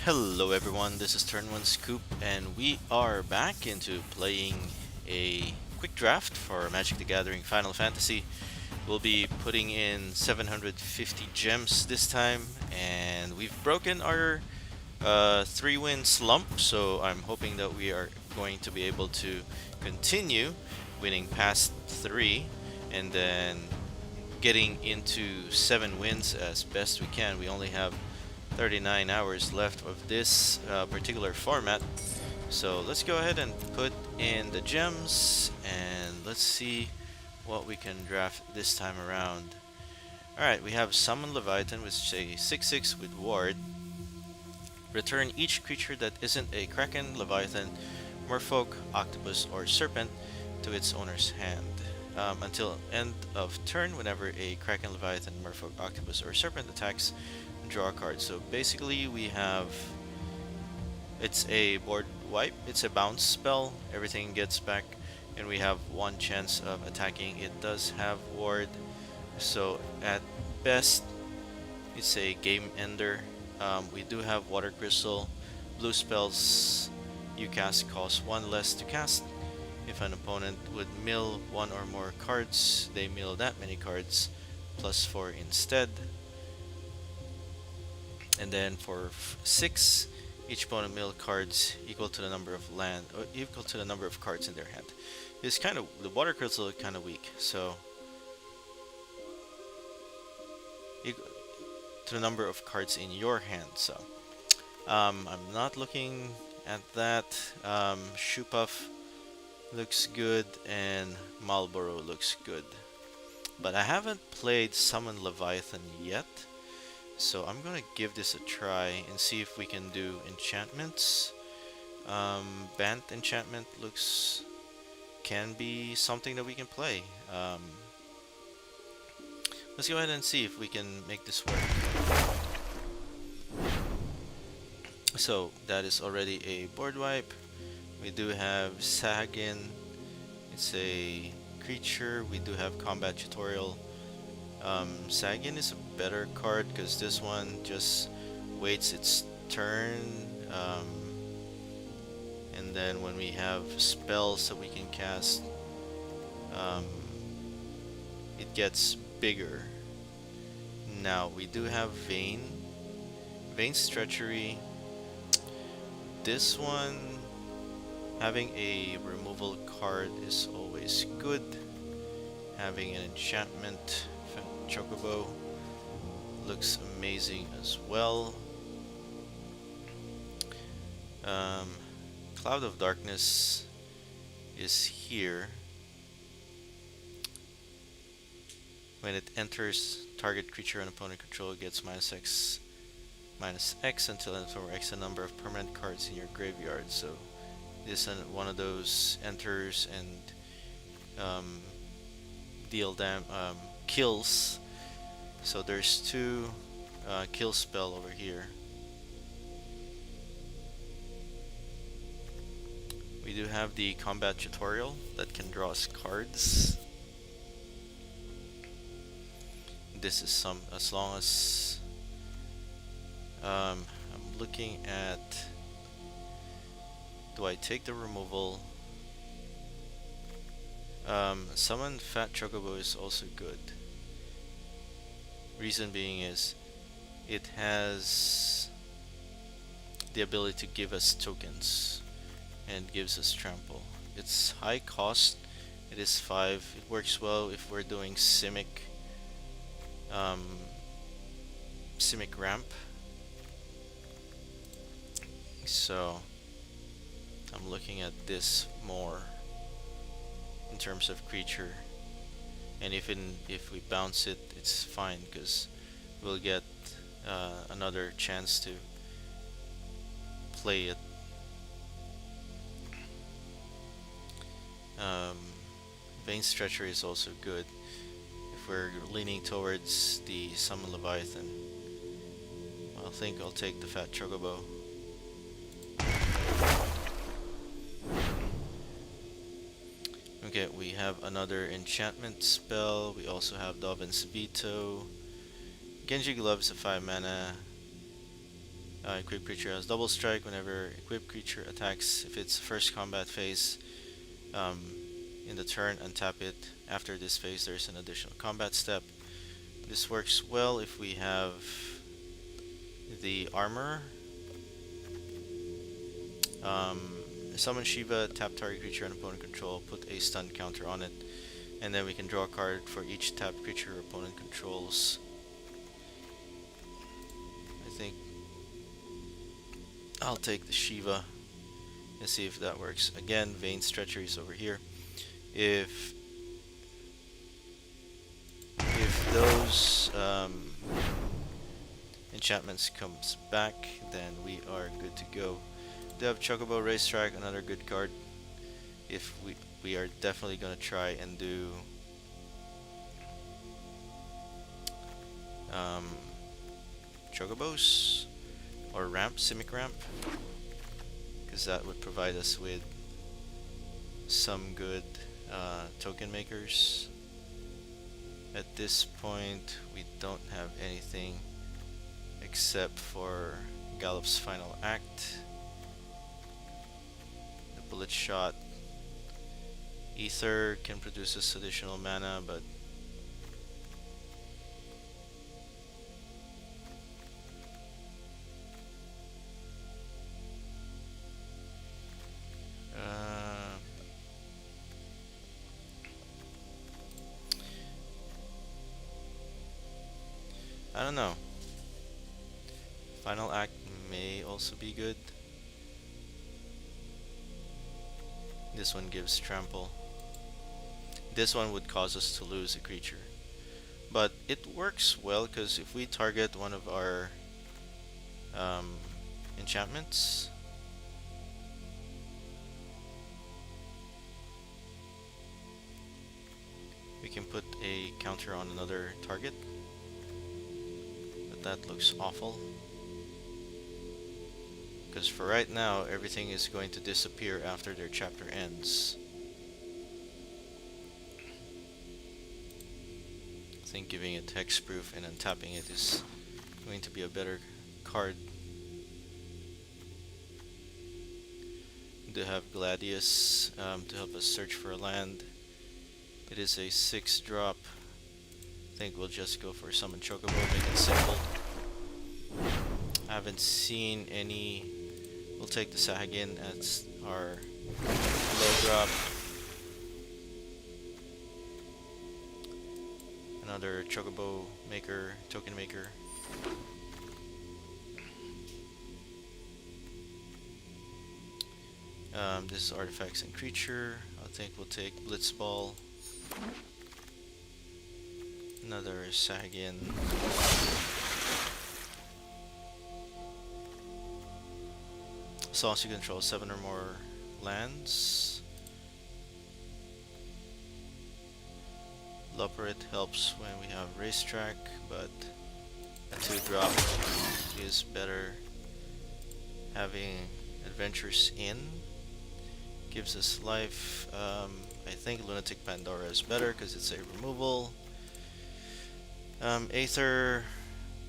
Hello everyone, this is Turn 1 Scoop, and we are back into playing a quick draft for Magic the Gathering Final Fantasy. We'll be putting in 750 gems this time, and we've broken our 3-win slump, so I'm hoping that we are going to be able to continue winning past 3, and then getting into 7 wins as best we can. We only have 39 hours left of this particular format. So let's go ahead and put in the gems and let's see what we can draft this time around. Alright, we have Summon Leviathan, which is a 6/6 with Ward. Return each creature that isn't a Kraken, Leviathan, Merfolk, Octopus, or Serpent to its owner's hand. Until end of turn, whenever a Kraken, Leviathan, Merfolk, Octopus, or Serpent attacks, draw a card. So basically we have, it's a board wipe, it's a bounce spell, everything gets back, and we have one chance of attacking. It does have ward, so at best it's a game ender. We do have water crystal. Blue spells you cast cost 1 less to cast. If an opponent would mill 1 or more cards, they mill that many cards, plus 4 instead. And then for 6, each opponent mill cards equal to the number of land, or equal to the number of cards in their hand. It's kind of, the water crystal is kind of weak, so equal to the number of cards in your hand. So I'm not looking at that. Shupuff looks good and Marlboro looks good, but I haven't played Summon Leviathan yet. So I'm gonna give this a try and see if we can do enchantments. Bant enchantment can be something that we can play. Let's go ahead and see if we can make this work. So that is already a board wipe. We do have Sagin. It's a creature. We do have combat tutorial. Sagin is a better card because this one just waits its turn, and then when we have spells that we can cast, it gets bigger. Now we do have Vane's Treachery. This one, having a removal card is always good. Having an enchantment, Chocobo, looks amazing as well. Cloud of Darkness is here. When it enters, target creature and opponent control gets -X until it over X the number of permanent cards in your graveyard. So this is one of those enters and deal kills. So there's 2 kill spell over here. We do have the combat tutorial that can draw us cards. This is as long as I'm looking at, do I take the removal? Summon Fat Chocobo is also good. Reason being is it has the ability to give us tokens and gives us trample. It's high cost. It is 5. It works well if we're doing Simic ramp. So I'm looking at this more in terms of creature, and even if we bounce it, it's fine because we'll get another chance to play it. Vane's Treachery is also good if we're leaning towards the Summon Leviathan. I think I'll take the Fat Chocobo. Okay, we have another enchantment spell. We also have Dovin's Veto. Genji Gloves, a 5 mana. Equipped creature has double strike whenever equipped creature attacks. If it's first combat phase um, in the turn, untap it. After this phase, there's an additional combat step. This works well if we have the armor. Summon Shiva, tap target creature and opponent control, put a stun counter on it, and then we can draw a card for each tapped creature opponent controls. I think I'll take the Shiva and see if that works. Again, Vein Stretcher is over here. If those enchantments comes back, then we are good to go. They have Chocobo Racetrack, another good card. If we are definitely gonna try and do Chocobos or ramp, Simic ramp, because that would provide us with some good token makers. At this point, we don't have anything except for Gallop's Final Act, the Bullet Shot. Ether can produce us additional mana, but I don't know. Final Act may also be good. This one gives trample. This one would cause us to lose a creature. But it works well because if we target one of our enchantments, we can put a counter on another target. But that looks awful. Because for right now, everything is going to disappear after their chapter ends. I think giving it hexproof and untapping it is going to be a better card. We do have Gladius to help us search for a land. It is a 6-drop. I think we'll just go for Summon Chocobo, make it simple. I haven't seen any. We'll take the Sahagin as our low drop. Another Chocobo maker, token maker. This is artifacts and creature. I think we'll take Blitzball. Another Sahagin. Saucy controls 7 or more lands. Luperit helps when we have Racetrack, but a 2-drop is better. Having Adventures In gives us life. I think Lunatic Pandora is better because it's a removal. Aether,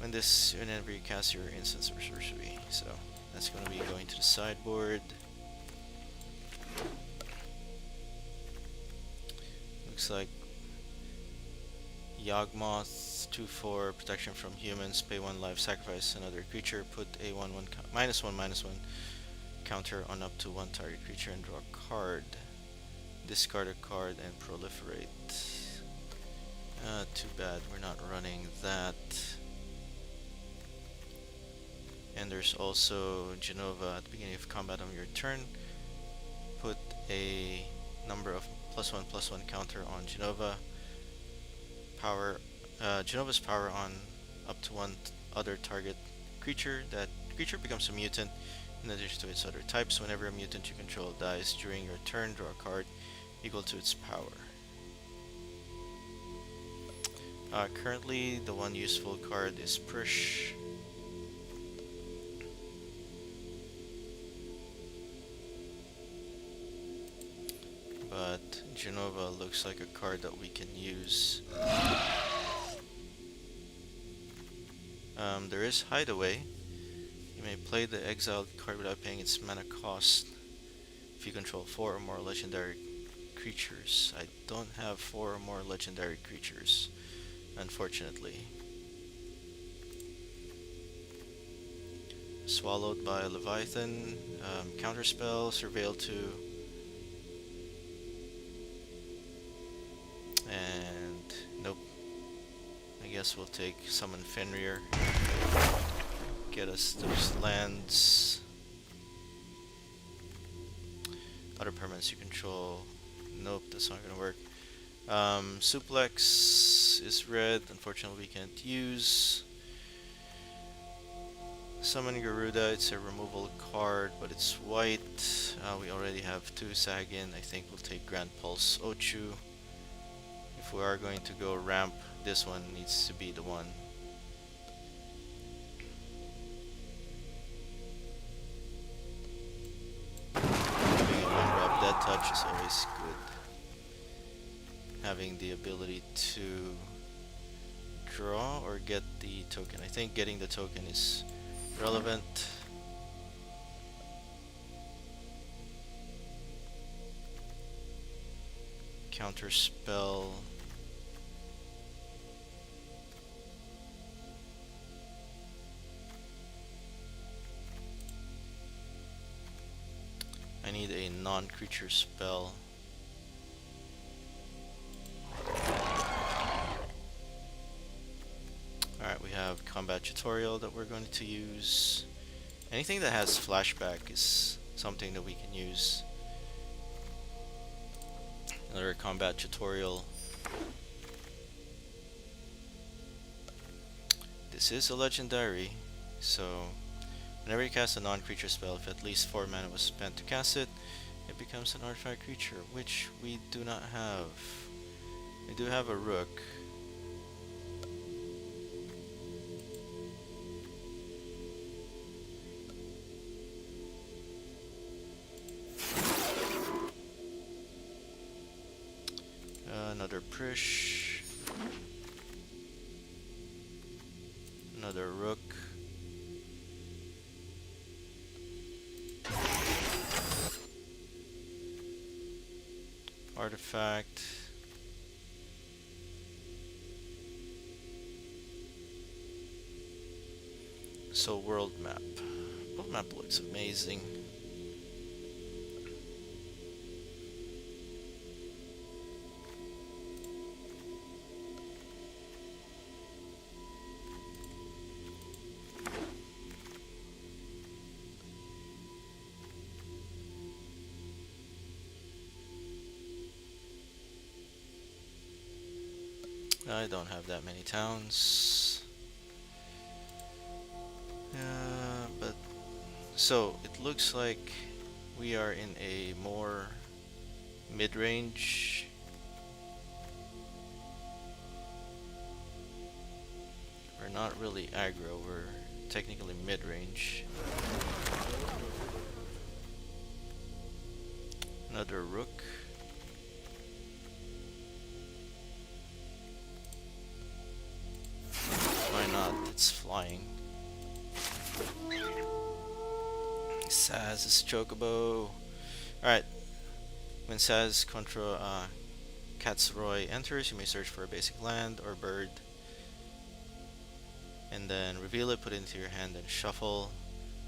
whenever you cast your instance or sorcery, so that's going to be going to the sideboard. Looks like Yawgmoth, 2/4, protection from humans, pay 1 life, sacrifice another creature, put a -1/-1 counter on up to 1 target creature and draw a card. Discard a card and proliferate. Too bad we're not running that. And there's also Genova at the beginning of combat on your turn. Put a number of +1/+1 counter on Genova. Genova's power on up to 1 other target creature. That creature becomes a mutant in addition to its other types. Whenever a mutant you control dies during your turn, draw a card equal to its power. Currently, the one useful card is Prishe. But Genova looks like a card that we can use. There is Hideaway. You may play the exiled card without paying its mana cost if you control 4 or more legendary creatures. I don't have 4 or more legendary creatures, unfortunately. Swallowed by Leviathan. Counterspell, Surveil 2. And nope. I guess we'll take Summon Fenrir. Get us those lands. Other permanents you control. Nope, that's not gonna work. Suplex is red. Unfortunately, we can't use. Summon Garuda, it's a removal card, but it's white. We already have 2 Sagin. I think we'll take Grand Pulse Ochu. If we are going to go ramp, this one needs to be the one. Having a 1-drop Death Touch is always good. Having the ability to draw or get the token. I think getting the token is relevant. Counter spell. I need a non-creature spell. Alright, we have combat tutorial that we're going to use. Anything that has flashback is something that we can use. Another combat tutorial. This is a legendary, so whenever you cast a non-creature spell, if at least 4 mana was spent to cast it, it becomes an artifact creature, which we do not have. We do have a Rook. Another Prishe. Another Rook. Artifact. So world map. World map looks amazing. I don't have that many towns. But so it looks like we are in a more mid-range. We're not really aggro, we're technically mid-range. Another Rook. It's flying. Sazh is Chocobo. Alright. When Sazh Katzroy enters, you may search for a basic land or bird. And then reveal it, put it into your hand, and shuffle.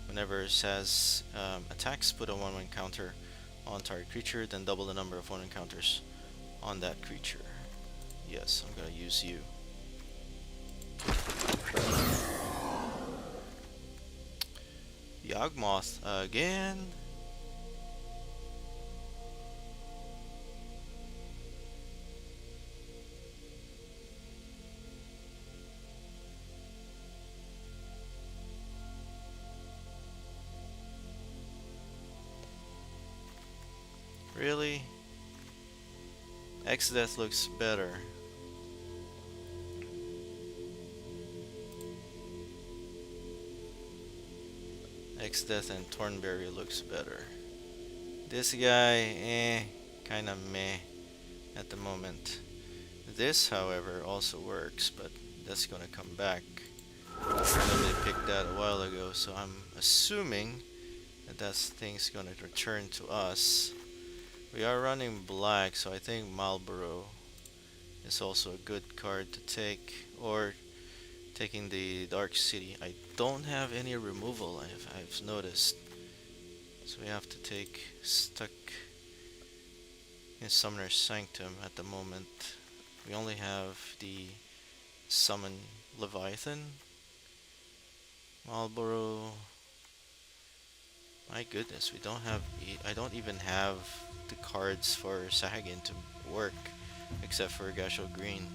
Whenever Sazh attacks, put a 1/1 counter on target creature, then double the number of 1/1 counters on that creature. Yes, I'm gonna use you. Yawgmoth again. Really? X-Death looks better. X-Death and Thornberry looks better. This guy, kinda meh at the moment. This, however, also works, but that's gonna come back. Somebody picked that a while ago, so I'm assuming that that thing's gonna return to us. We are running black, so I think Marlboro is also a good card to take, or taking the Dark City. I don't have any removal, I've noticed, so we have to take Stuck in Summoner's Sanctum at the moment. We only have the Summon Leviathan. Marlboro. My goodness, we don't have. I don't even have the cards for Sahagin to work, except for Gasho Green.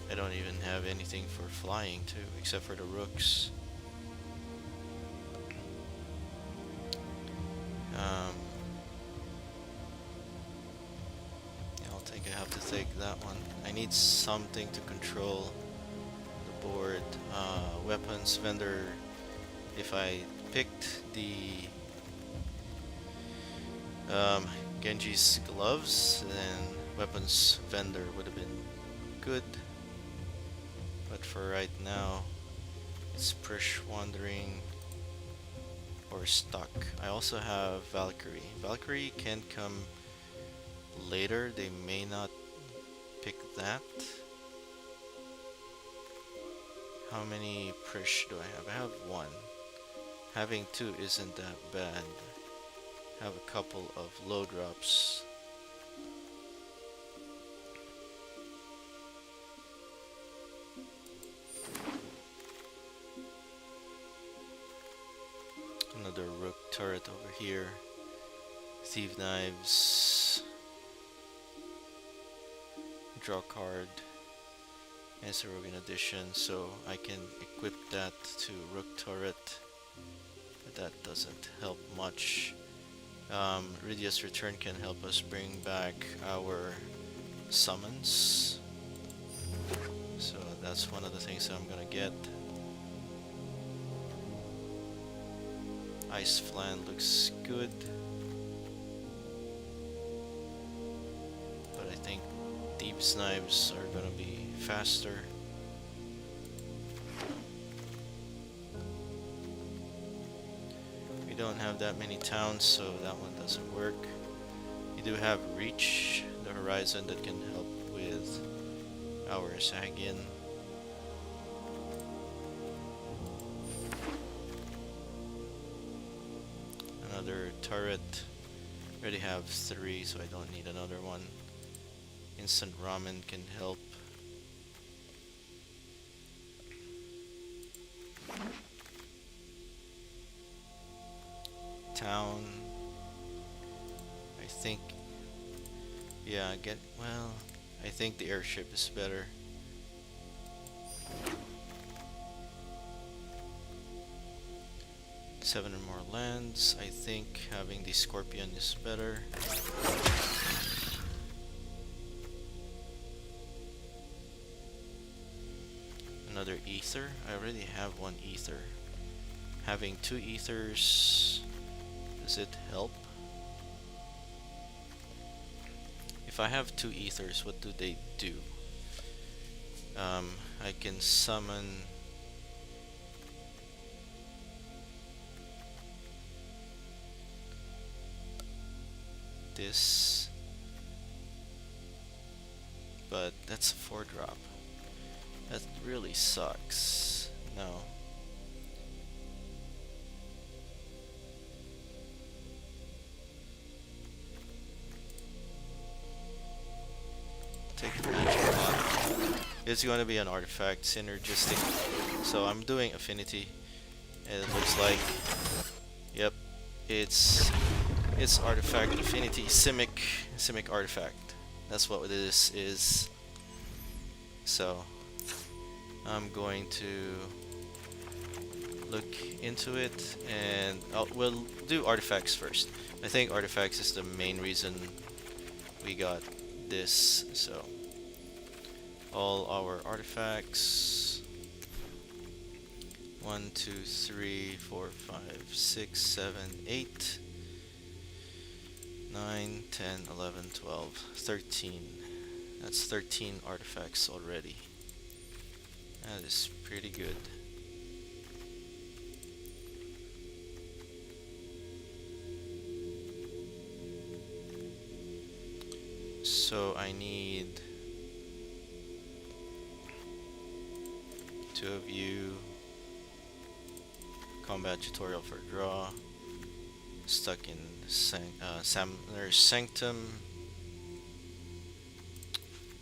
I don't even have anything for flying too, except for the rooks. Yeah, I'll think I have to take that one. I need something to control the board. Weapons vendor. If I picked the Genji's gloves, then weapons vendor would have been good. But for right now, it's Prishe Wandering or Stuck. I also have Valkyrie. Valkyrie can come later. They may not pick that. How many Prishe do I have? I have one. Having two isn't that bad. Have a couple of low drops. Another rook turret over here. Thief knives. Draw card. It's a Rogan edition, so I can equip that to rook turret. But that doesn't help much. Rydia's return can help us bring back our summons. So that's one of the things that I'm gonna get. Ice Flan looks good, but I think Deep Knives are gonna be faster. We don't have that many towns, so that one doesn't work. We do have Reach, the Horizon, that can help with our Sagian. Another turret. Already have 3, so I don't need another one. Instant Ramen can help. Town. I think. Yeah, well, I think the airship is better. Seven or more lands. I think having the Scorpion is better. Another ether. I already have one ether. Having 2 ethers, does it help? If I have 2 ethers, what do they do? I can summon this, but that's a 4-drop. That really sucks. No. Take the magic pot. It's going to be an artifact synergistic. So I'm doing affinity, and it looks like, yep, it's artifact affinity, simic artifact. That's what this is. So I'm going to look into it, and we'll do artifacts first. I think artifacts is the main reason we got this. So all our artifacts, 1, 2, 3, 4, 5, 6, 7, 8, 9, 10, 11, 12, 13. That's 13 artifacts already. That is pretty good. So I need 2 of you. Combat tutorial for draw. Stuck in Summoner's Sanctum.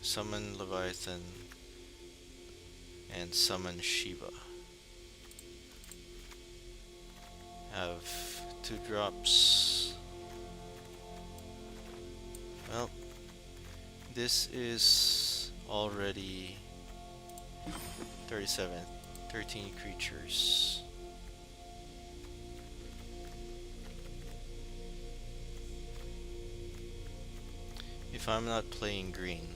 Summon Leviathan. And summon Shiva. Have 2 drops. Well, this is already 37, 13 creatures. If I'm not playing green,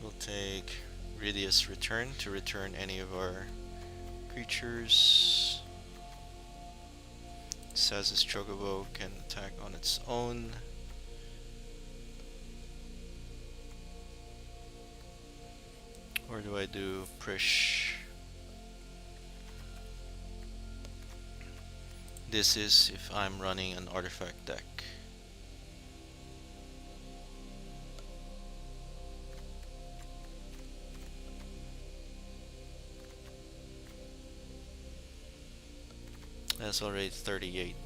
we'll take Ridius Return to return any of our creatures. Sazh's Chocobo can attack on its own. Or do I do Prishe? This is if I'm running an artifact deck. That's already 38.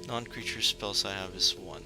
Non-creature spells I have is 1.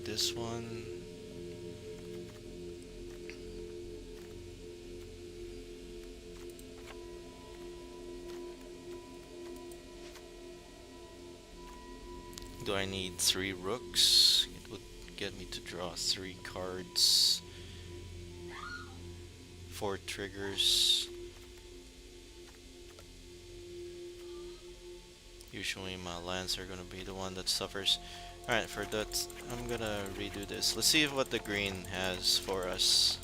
This one. Do I need 3 rooks? It would get me to draw 3 cards. 4 triggers. Usually my lands are gonna be the one that suffers. Alright, for that, I'm gonna redo this. Let's see what the green has for us.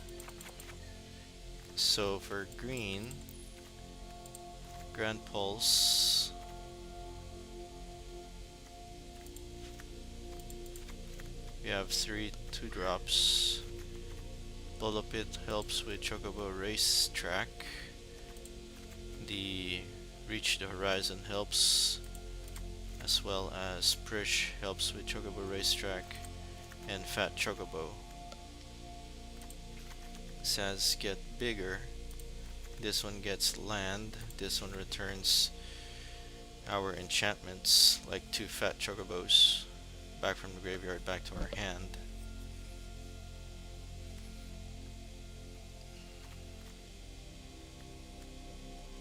So for green, Grand Pulse. We have 3 2-drops. Bolo Pit helps with Chocobo Racetrack. The Reach the Horizon helps, as well as Prishe helps with Chocobo Racetrack and Fat Chocobo. Sazh get bigger. This one gets land. This one returns our enchantments, like 2 Fat Chocobos, back from the graveyard back to our hand.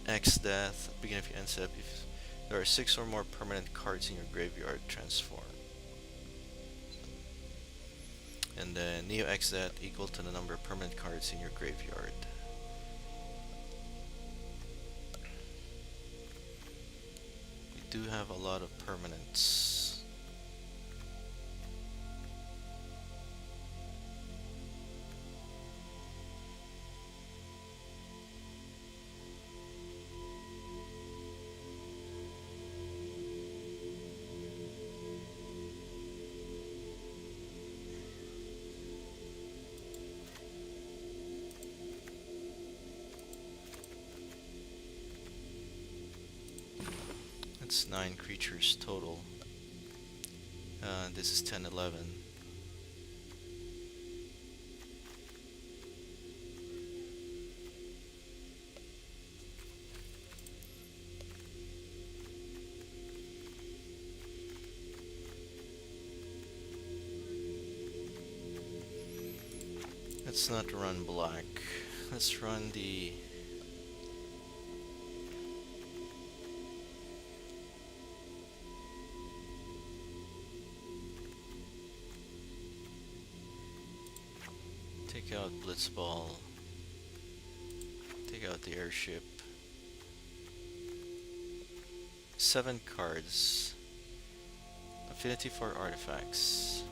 X Death, at the beginning of your end step, if there are 6 or more permanent cards in your graveyard, transform. And then Neo X Death equal to the number of permanent cards in your graveyard. We do have a lot of permanents. That's 9 creatures total. This is 10, 11. Let's not run black. Let's run the... Take out Blitzball. Take out the airship. 7 cards. Affinity for artifacts.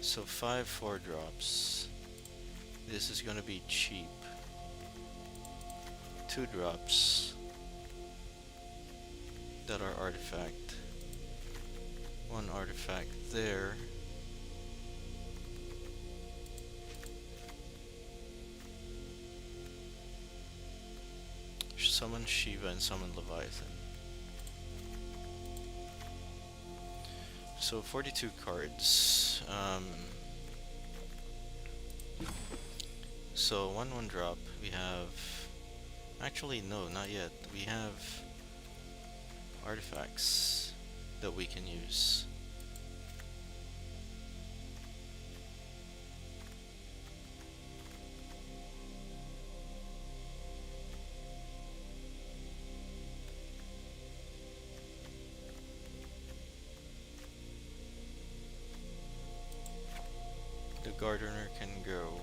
So 5 4-drops. This is gonna be cheap. 2 drops that are artifact. 1 artifact there. Summon Shiva and summon Leviathan. So 42 cards. So 1 drop. We have... Actually, no, not yet. We have artifacts that we can use. The gardener can go.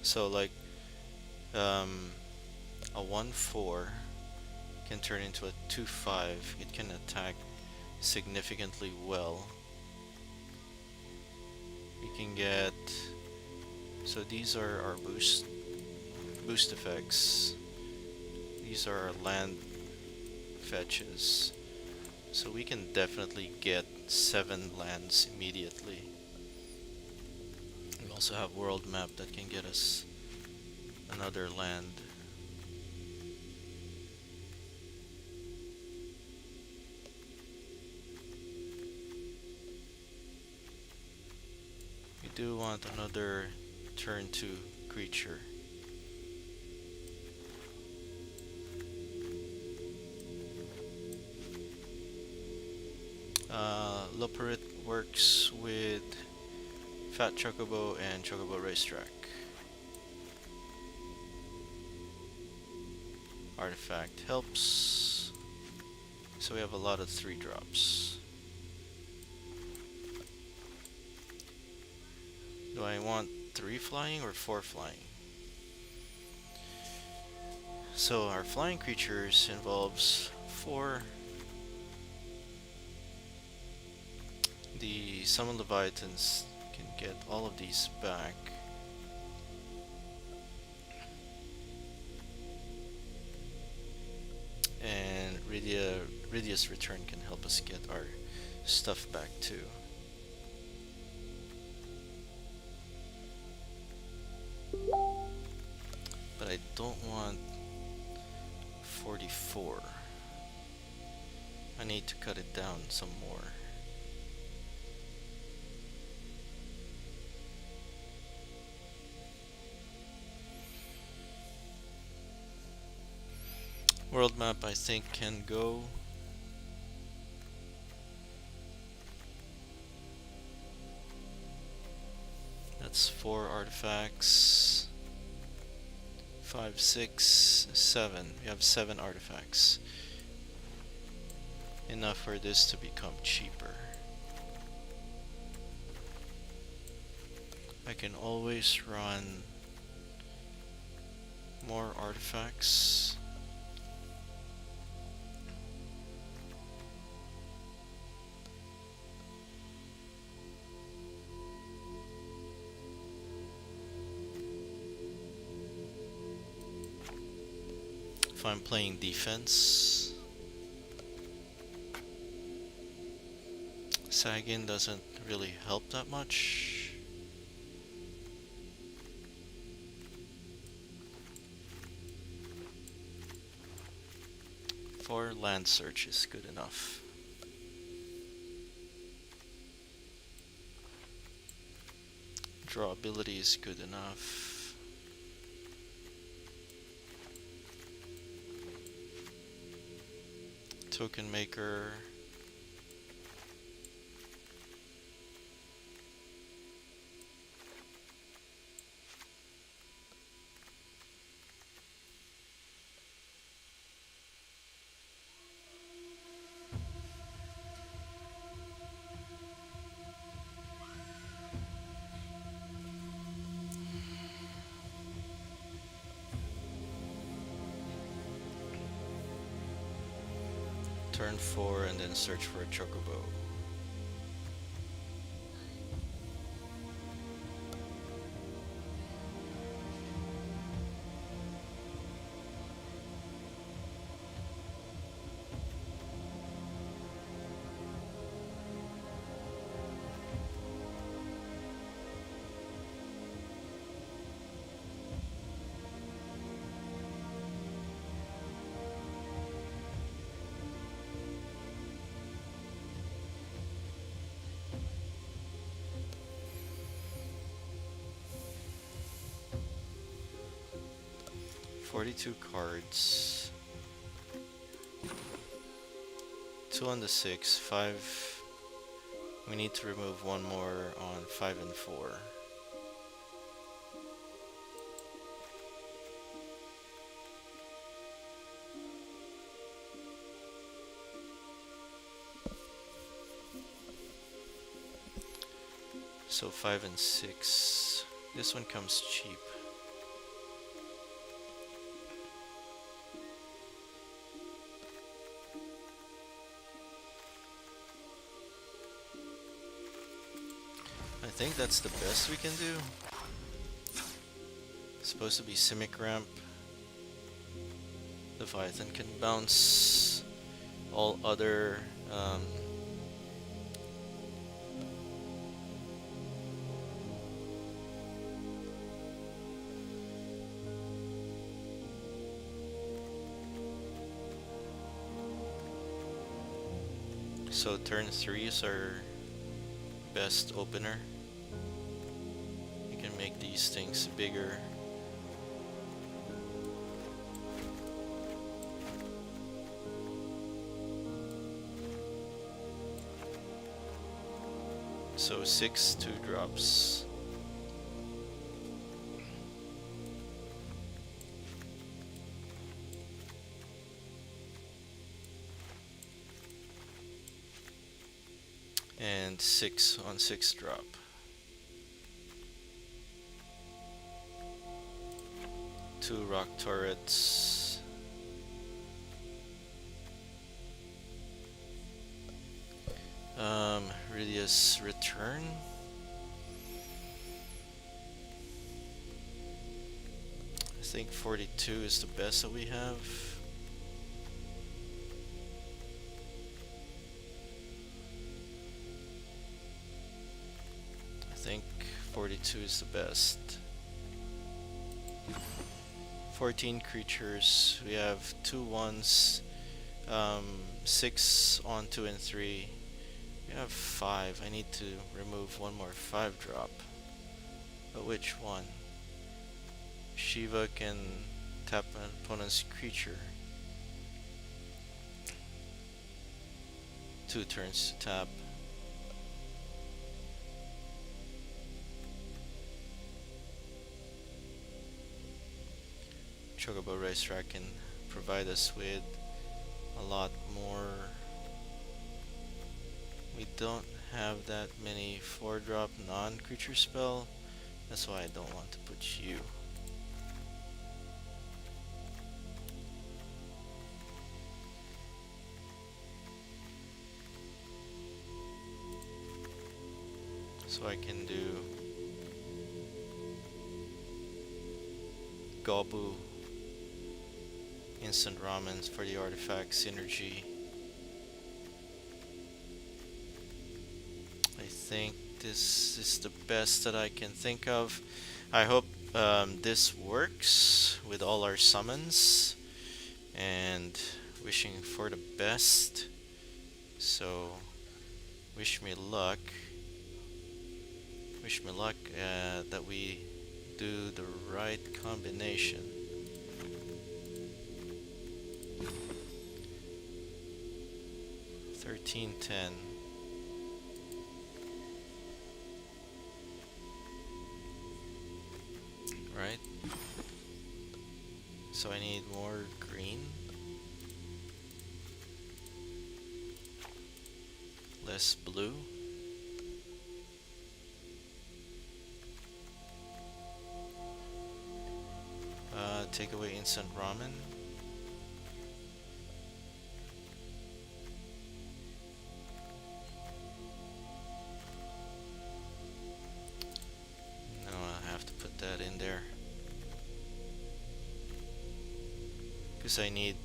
So like a 1/4 can turn into a 2/5. It can attack significantly well. We can get... So these are our boost effects. These are our land fetches. So we can definitely get 7 lands immediately. We also have world map that can get us another land. We do want another turn 2 creature. Loperit works with Fat Chocobo and Chocobo Racetrack. Artifact helps. So we have a lot of 3-drops. Do I want 3 flying or 4 flying? So our flying creatures involves 4. The summon Leviathans can get all of these back. And Rydia's return can help us get our stuff back too. But I don't want 44. I need to cut it down some more. World map I think can go. That's 4 artifacts. 5, 6, 7. We have 7 artifacts. Enough for this to become cheaper. I can always run more artifacts. If I'm playing defense, Sagin doesn't really help that much. For land search is good enough. Draw ability is good enough. Token maker Turn 4 and then search for a Chocobo. $42 cards. 2 on the 6, 5. We need to remove one more on 5 and 4. So 5 and 6. This one comes cheap. I think that's the best we can do. It's supposed to be Simic Ramp. Leviathan can bounce all other so turn 3 is our best opener. You can make these things bigger. So 6 2-drops. And 6 on 6 drop. Two rock turrets. Radius return. I think 42 is the best that we have. I think 42 is the best. 14 creatures. We have 2 1s, 6 on 2 and 3. We have 5. I need to remove one more 5-drop. But which one? Shiva can tap an opponent's creature. 2 turns to tap. Chocobo Racetrack can provide us with a lot more. We don't have that many 4-drop non-creature spell. That's why I don't want to put you. So I can do Gobu, instant ramens for the artifact synergy. I think this is the best that I can think of. I hope this works with all our summons, and wishing for the best. So wish me luck. Wish me luck that we do the right combination. $13.10. Right? So I need more green. Less blue. Take away instant ramen. because I need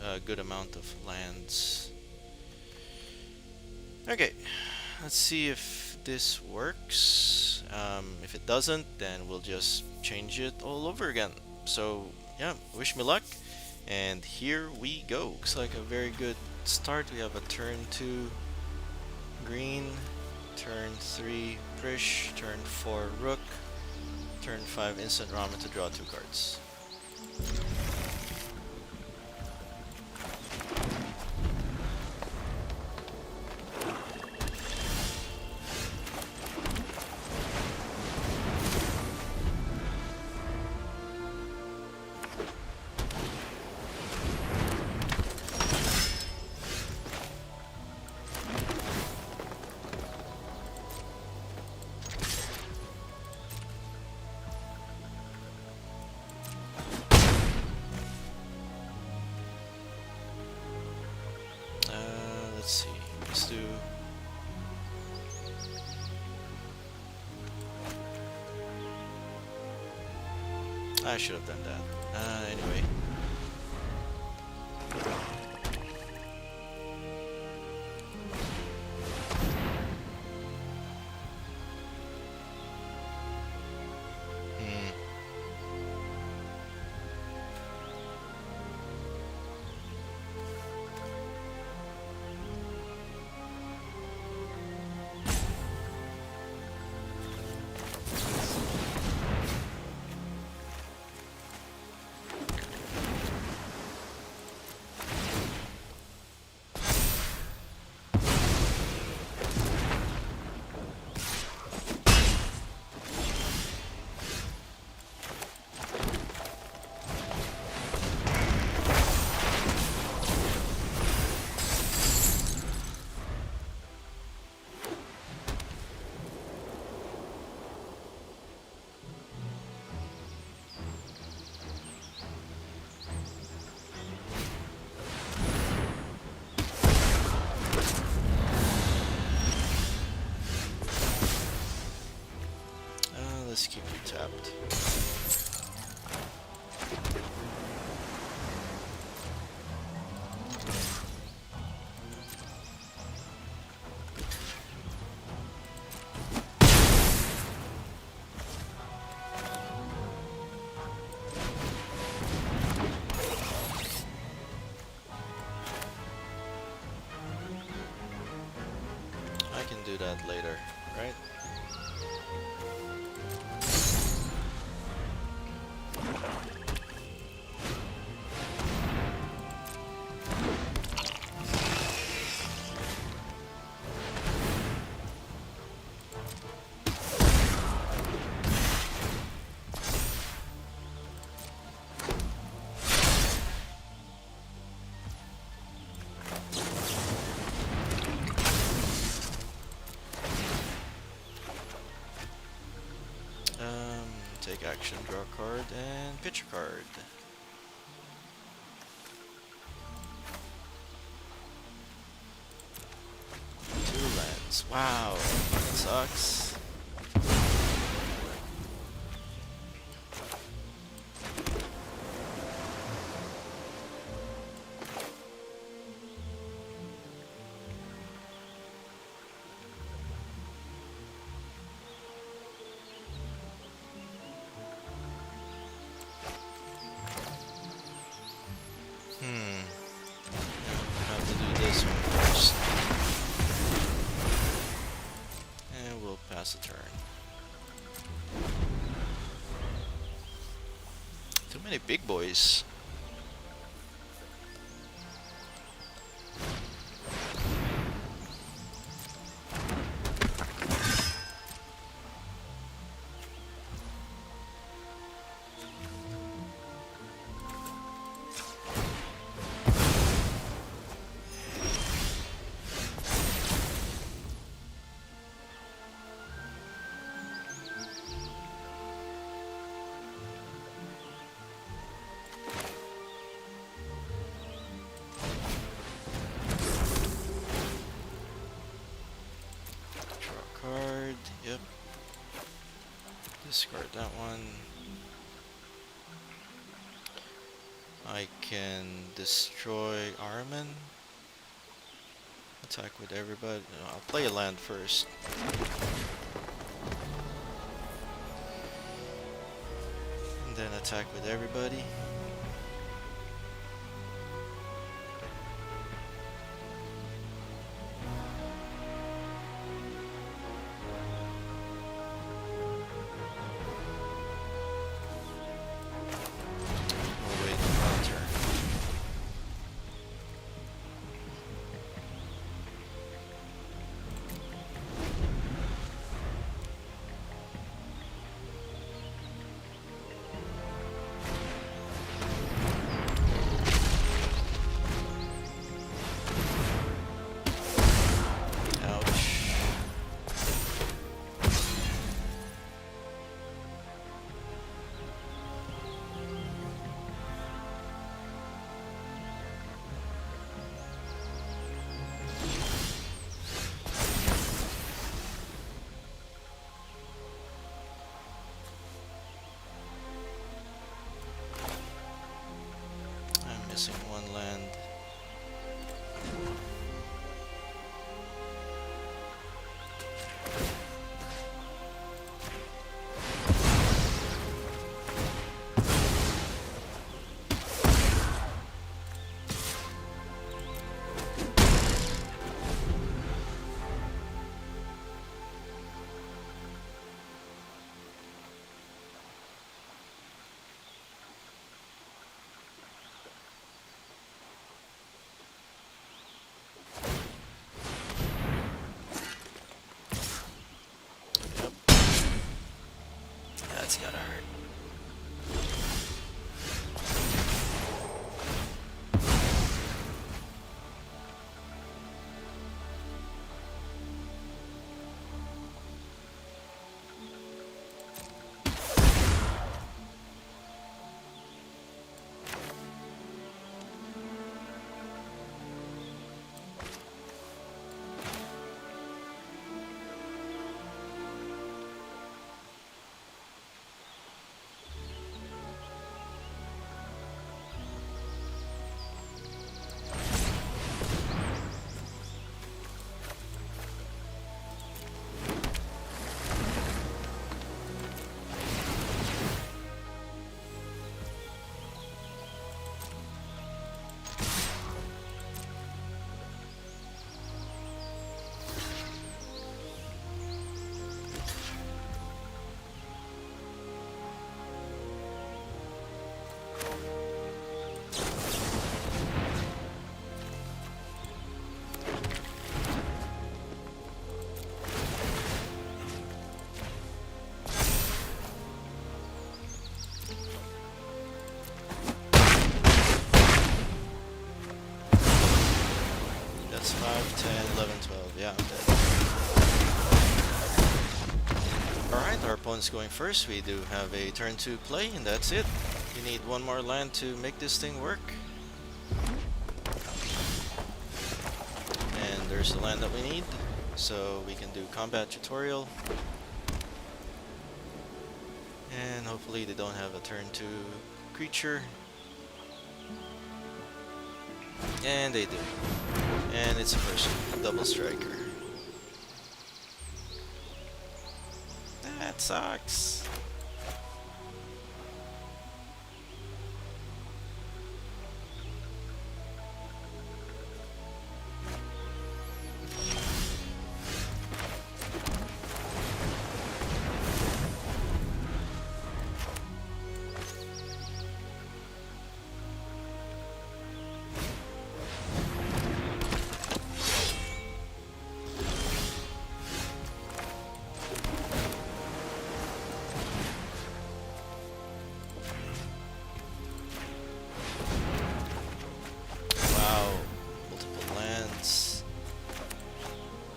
a good amount of lands. Okay, let's see if this works. If it doesn't, then we'll just change it all over again. So yeah, wish me luck, and here we go. Looks like a very good start. We have a turn 2 green, turn 3 Prishe, turn 4 Rook, turn 5 instant ramen to draw 2 cards. Let's see, let's do... I should have done that. Anyway. Let's keep you tapped. I can do that later, right? Take action, draw a card, and pitch a card. Two lands. Wow, that sucks. Have to do this one first. And we'll pass a turn. Too many big boys. Yep. Discard that one. I can destroy Armin. Attack with everybody. No, I'll play a land first. And then attack with everybody. We'll wait one turn. Ouch. I'm missing one land. Yep. That's gotta hurt. That's 5, 10, 11, 12. Yeah, I'm dead. Alright, our opponent's going first. We do have a turn 2 play, and that's it. You need one more land to make this thing work. And there's the land that we need. So we can do combat tutorial. And hopefully they don't have a turn 2 creature. And they do. And it's a person, a double striker. That sucks.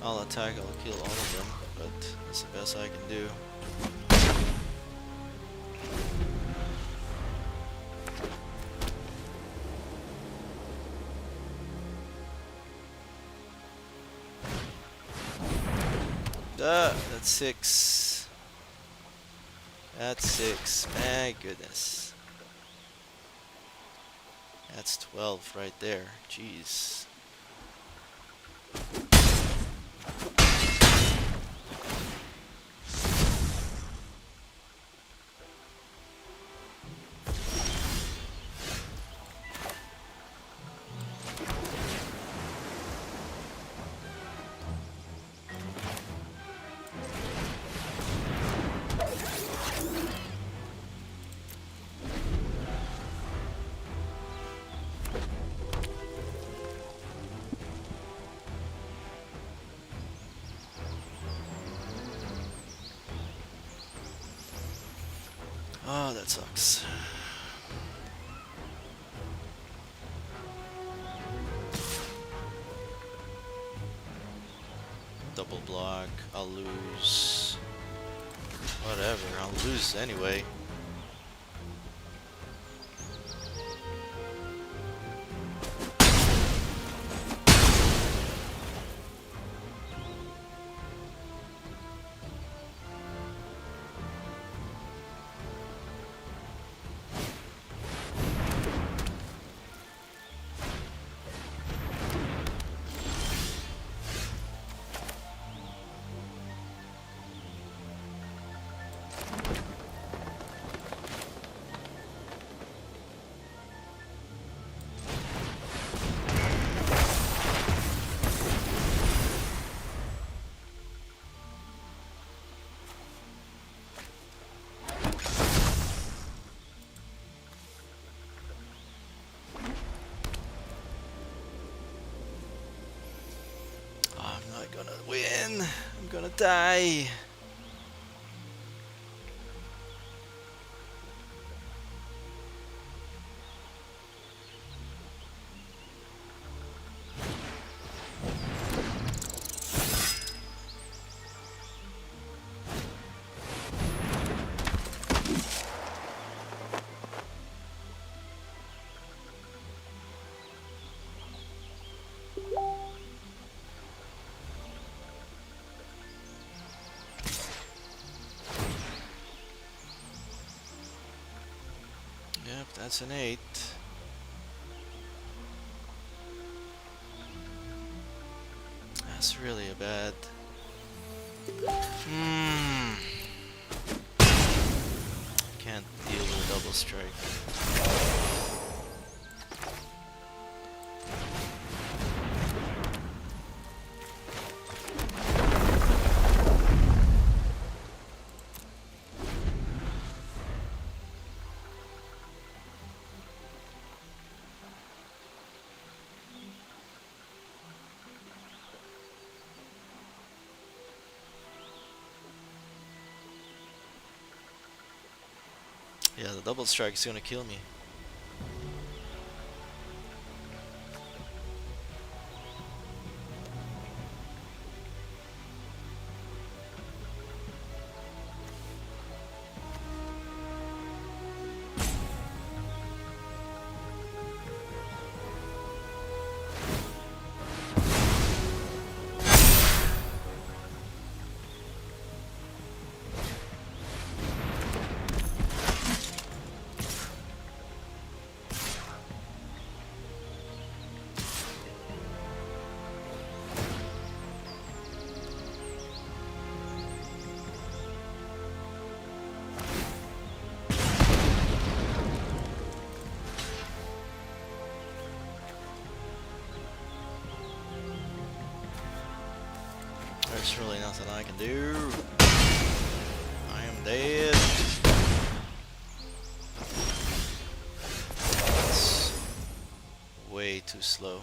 I'll attack, I'll kill all of them, but that's the best I can do. That's 6. That's 6. My goodness. That's 12 right there. Jeez. Oh, that sucks. Double block, I'll lose. Whatever, I'll lose anyway. I'm not gonna win. I'm gonna die. Yep, that's an 8. That's really a bad. Can't deal with a double strike. Yeah, the double strike is gonna kill me. There's really nothing I can do. I am dead. That's way too slow.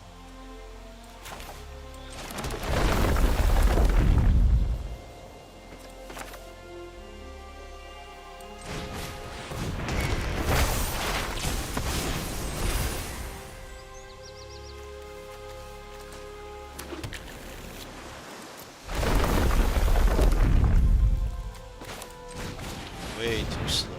Way too slow.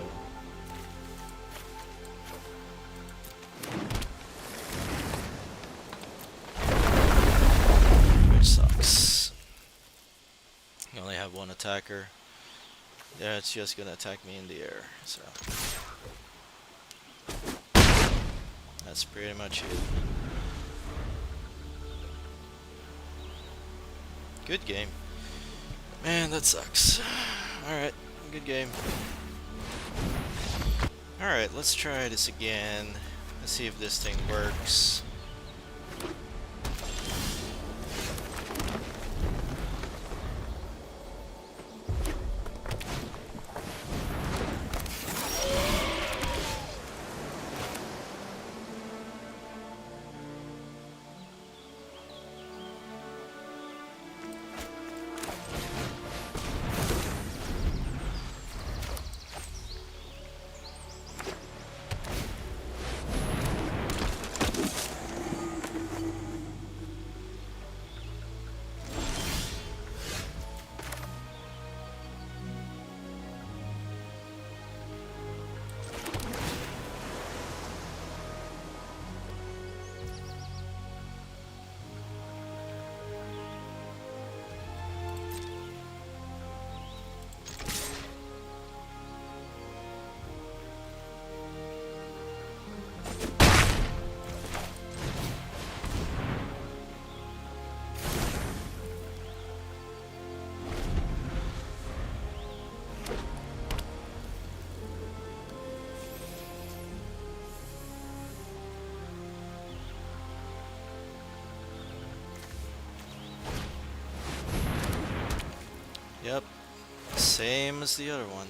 Which sucks. I only have one attacker. Yeah, it's just gonna attack me in the air, so That's pretty much it. Good game. Man, that sucks. Alright, good game. Alright, let's try this again. Let's see if this thing works. Yep, same as the other one.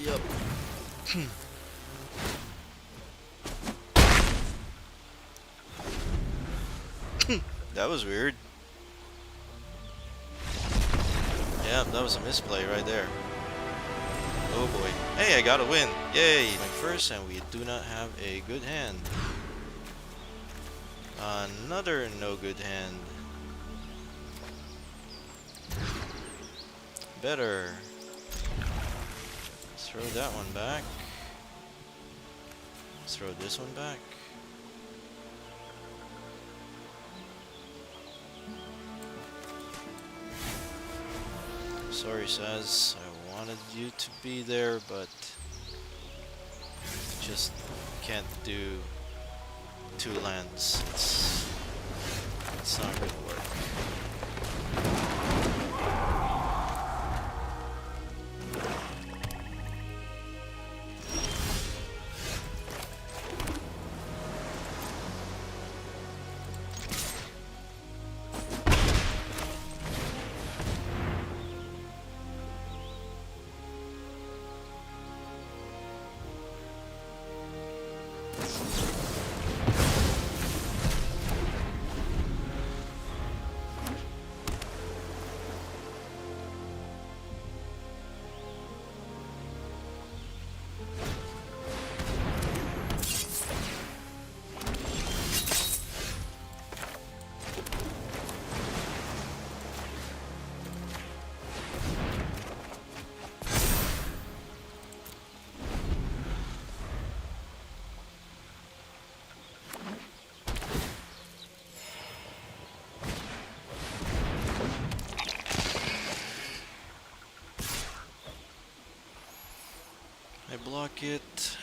Yep. That was weird. Yeah, that was a misplay right there. Oh boy. Hey, I got a win. Yay, my first, and we do not have a good hand. Another no good hand. Better. Let's throw that one back. Let's throw this one back. Sorry, Sazh. I wanted you to be there, but just can't do two lands. It's not gonna work. I block it.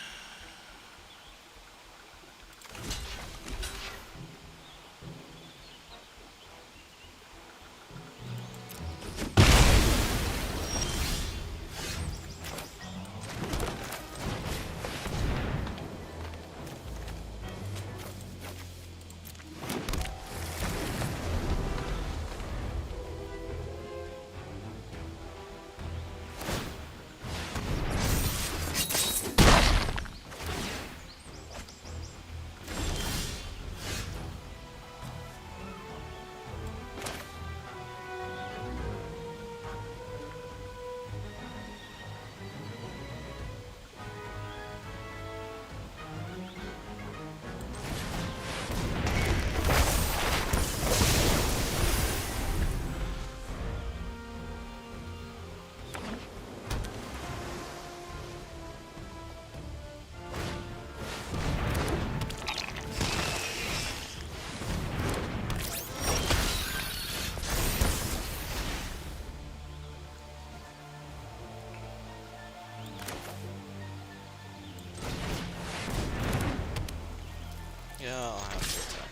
Yeah, I'll have to attack.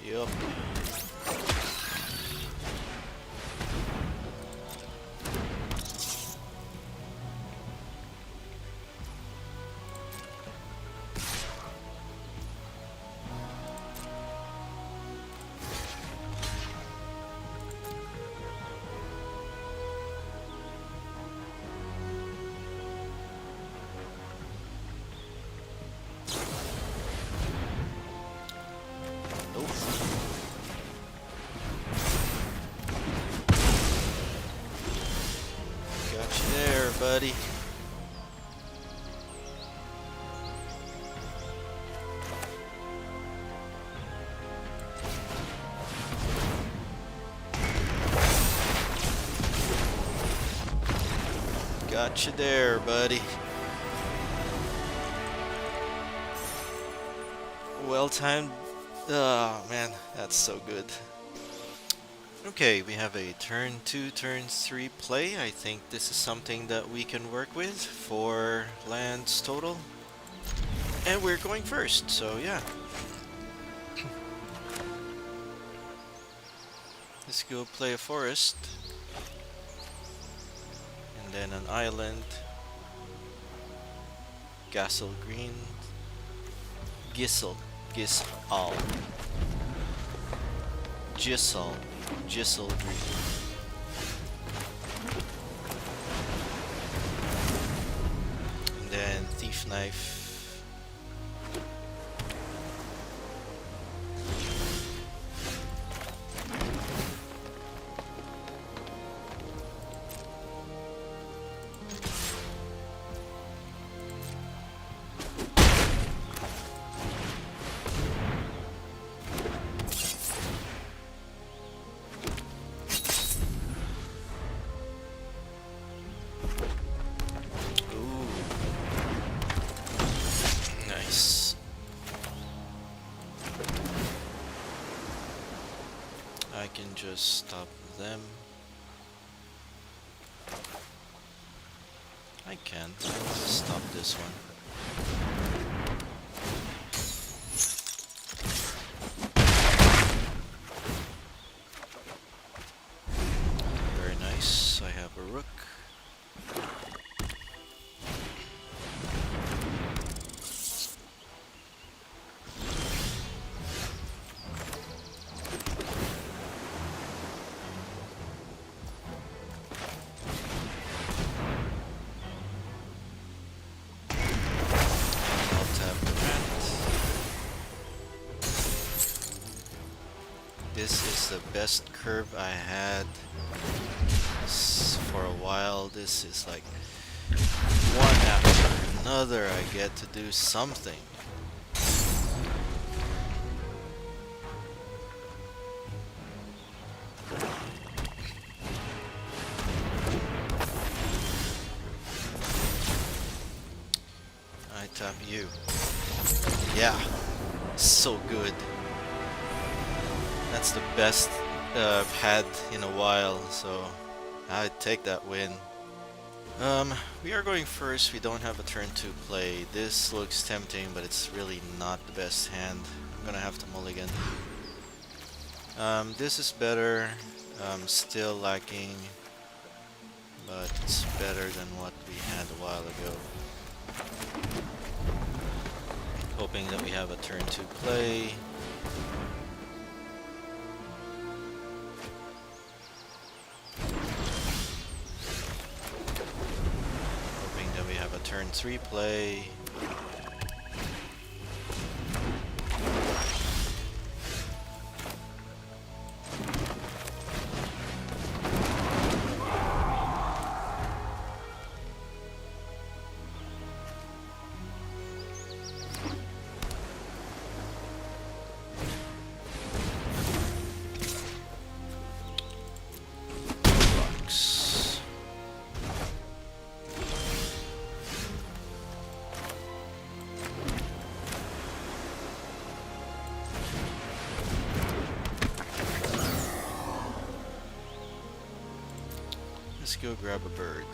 Yup. Nope. Got you there, buddy. Got you there, buddy. Well timed. Oh man, that's so good. Okay, we have a turn 2, turn 3 play. I think this is something that we can work with. 4 lands total. And we're going first, so yeah. Let's go play a forest. And then an island. Gassel green. Gissel. Gissel. Gissel. Gissel green. And then thief knife. just stop them? I can't. Let's stop this one. Very nice. I have a rook. This is the best curve I had for a while. This is like one after another. I get to do something. I tap you. Yeah, so good. That's the best I've had in a while, so I'd take that win. We are going first. We don't have a turn to play. This looks tempting, but it's really not the best hand. I'm gonna have to mulligan. This is better. Still lacking, but it's better than what we had a while ago. Hoping that we have a turn to play. Turn 3 play. Let's go grab a bird.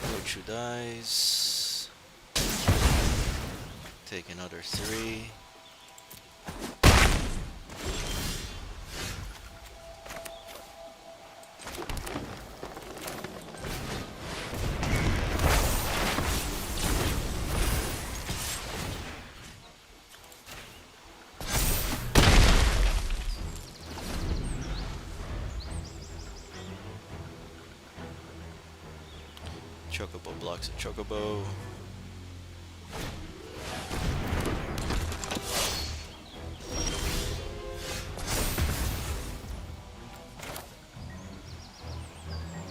Rochu dies. Take another 3. Chocobo blocks a Chocobo.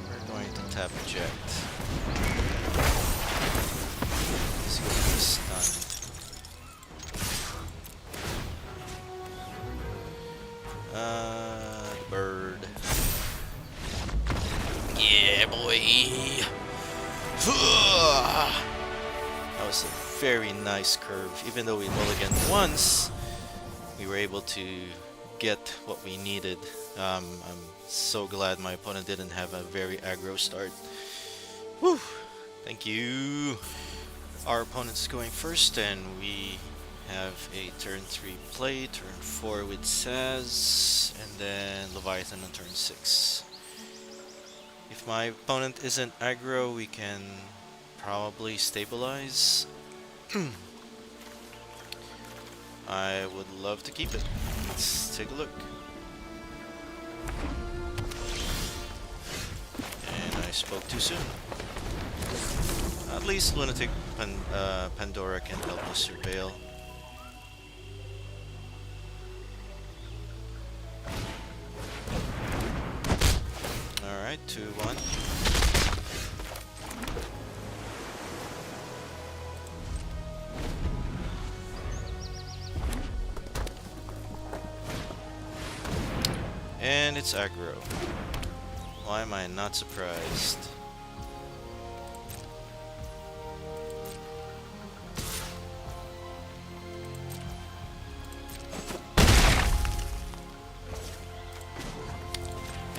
We're going to tap eject. He's going to be stunned. Bird. Yeah, boy. That was a very nice curve. Even though we mulliganed once, we were able to get what we needed. I'm so glad my opponent didn't have a very aggro start. Whew! Thank you. Our opponent's going first, and we have a turn 3 play, turn 4 with Sazh, and then Leviathan on turn 6. If my opponent isn't aggro, we can probably stabilize. I would love to keep it. Let's take a look. And I spoke too soon. At least Lunatic Pandora can help us surveil. Alright, 2-1. And it's aggro. Why am I not surprised?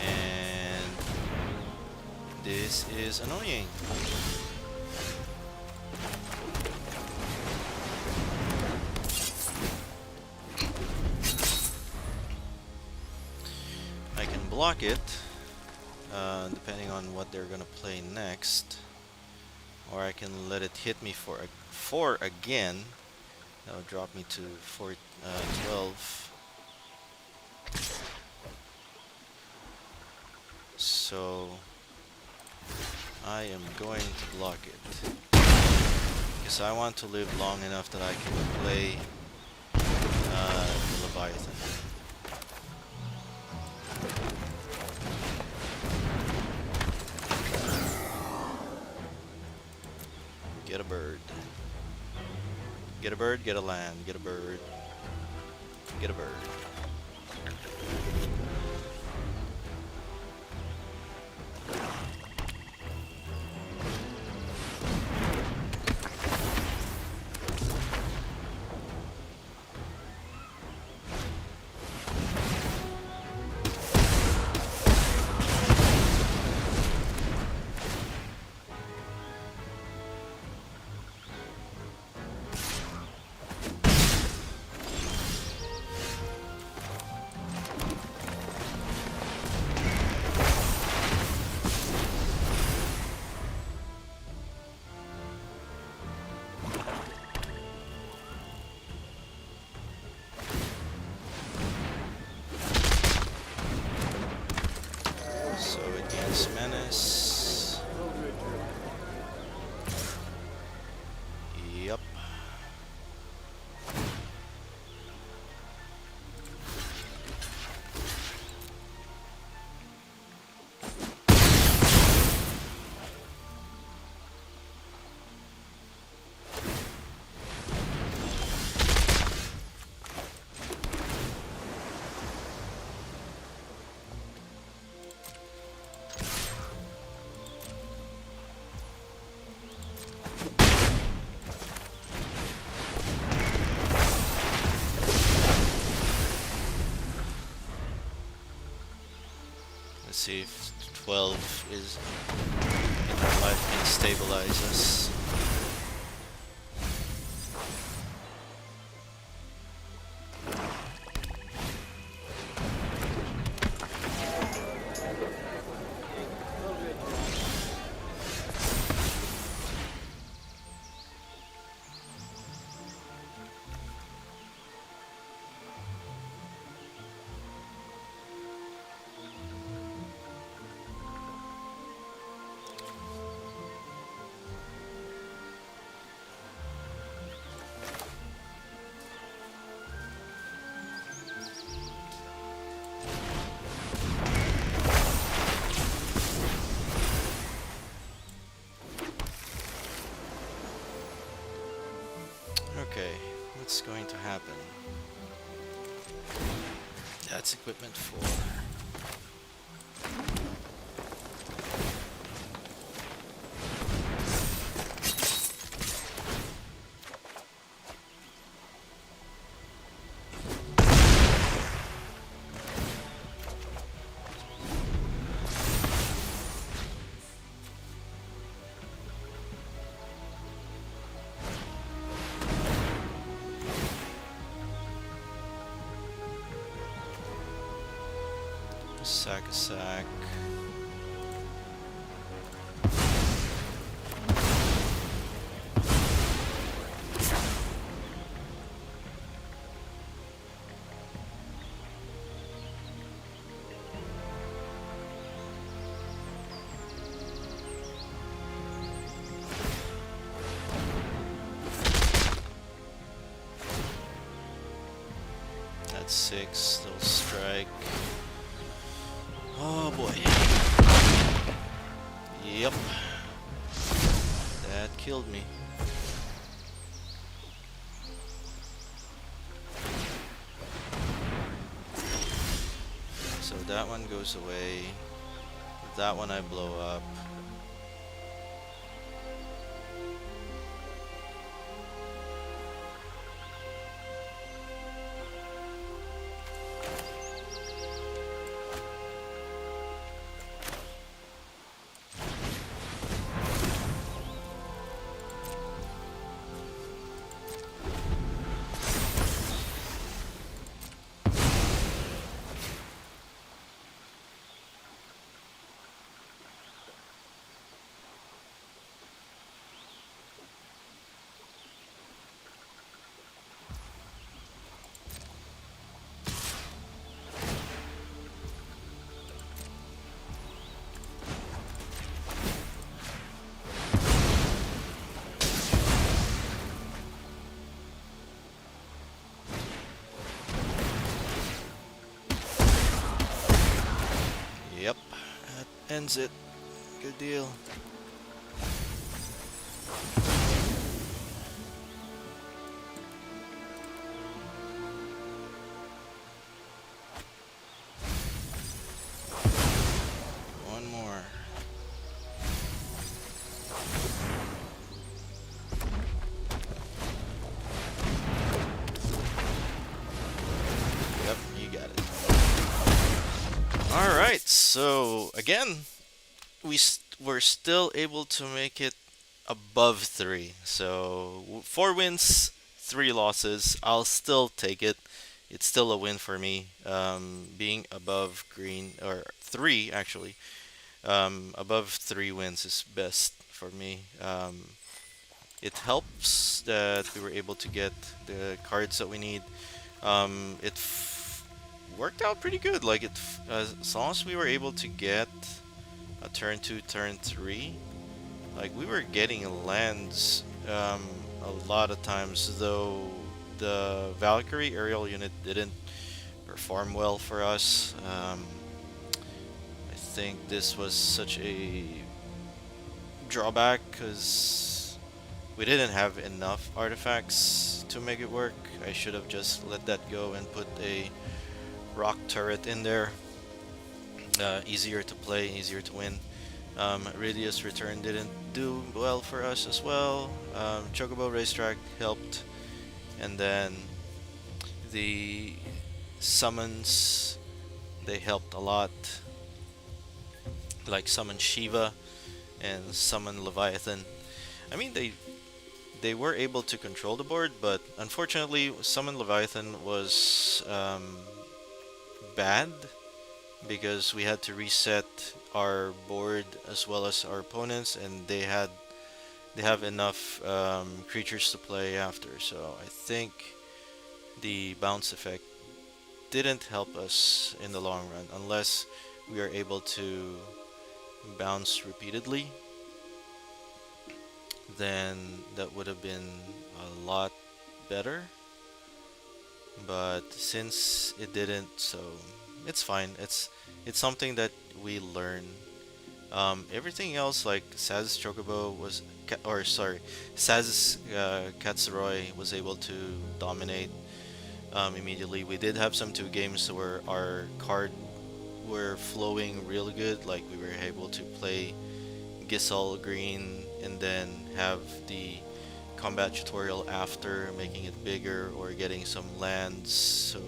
And this is annoying. I can block it, depending on what they're gonna play next, or I can let it hit me for 4 again. That'll drop me to 12. So I am going to block it because I want to live long enough that I can play the Leviathan. Get a bird. Get a bird, get a land. Get a bird. Get a bird. Menace. Yep. Let's see if 12 is enough life can stabilize us. Okay, what's going to happen? That's equipment 4. Sack. That's 6, they'll strike. Oh boy. Yep. That killed me. So that one goes away. That one I blow up. Yep, that ends it. Good deal. One more. Yep, you got it. Alright, so again, we're still able to make it above 3. So 4 wins, 3 losses. I'll still take it. It's still a win for me. Being above green, or 3 actually, above 3 wins is best for me. It helps that we were able to get the cards that we need. It worked out pretty good. Like as long as we were able to get a turn 2, turn 3, like we were getting lands a lot of times. Though the Valkyrie aerial unit didn't perform well for us. I think this was such a drawback because we didn't have enough artifacts to make it work. I should have just let that go and put a rock turret in there. Easier to play, easier to win. Radius return didn't do well for us as well. Chocobo Racetrack helped, and then the summons, they helped a lot. Like summon Shiva and summon Leviathan. I mean, they were able to control the board, but unfortunately, summon Leviathan was bad because we had to reset our board as well as our opponents, and they have enough creatures to play after. So I think the bounce effect didn't help us in the long run unless we are able to bounce repeatedly. Then that would have been a lot better. But since it didn't, so it's fine. It's something that we learn. Everything else, like Sazh Chocobo was, or sorry, Sazh Katzroy was able to dominate immediately. We did have some 2 games where our card were flowing really good. Like we were able to play Gisel Green and then have the combat tutorial after, making it bigger or getting some lands. So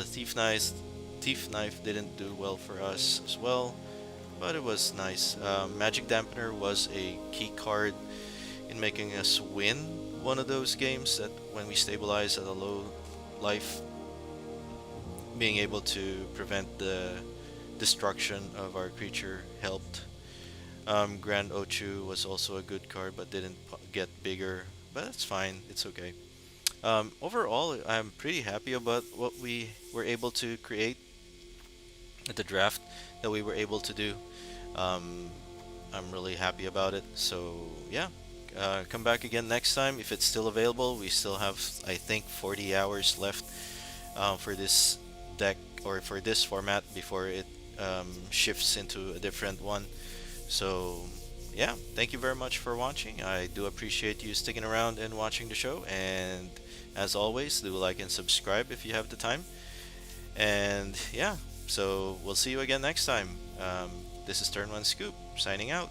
Thief Knife didn't do well for us as well, but it was nice. Magic Dampener was a key card in making us win one of those games that when we stabilize at a low life, being able to prevent the destruction of our creature helped. Grand Ochu was also a good card, but didn't get bigger. But that's fine. It's okay. Overall, I'm pretty happy about what we were able to create at the draft that we were able to do. I'm really happy about it. So yeah, come back again next time if it's still available. We still have, I think, 40 hours left for this deck or for this format before it shifts into a different one. So yeah, thank you very much for watching. I do appreciate you sticking around and watching the show, and as always, do like and subscribe if you have the time. And yeah, So we'll see you again next time. This is Turn 1 Scoop, signing out.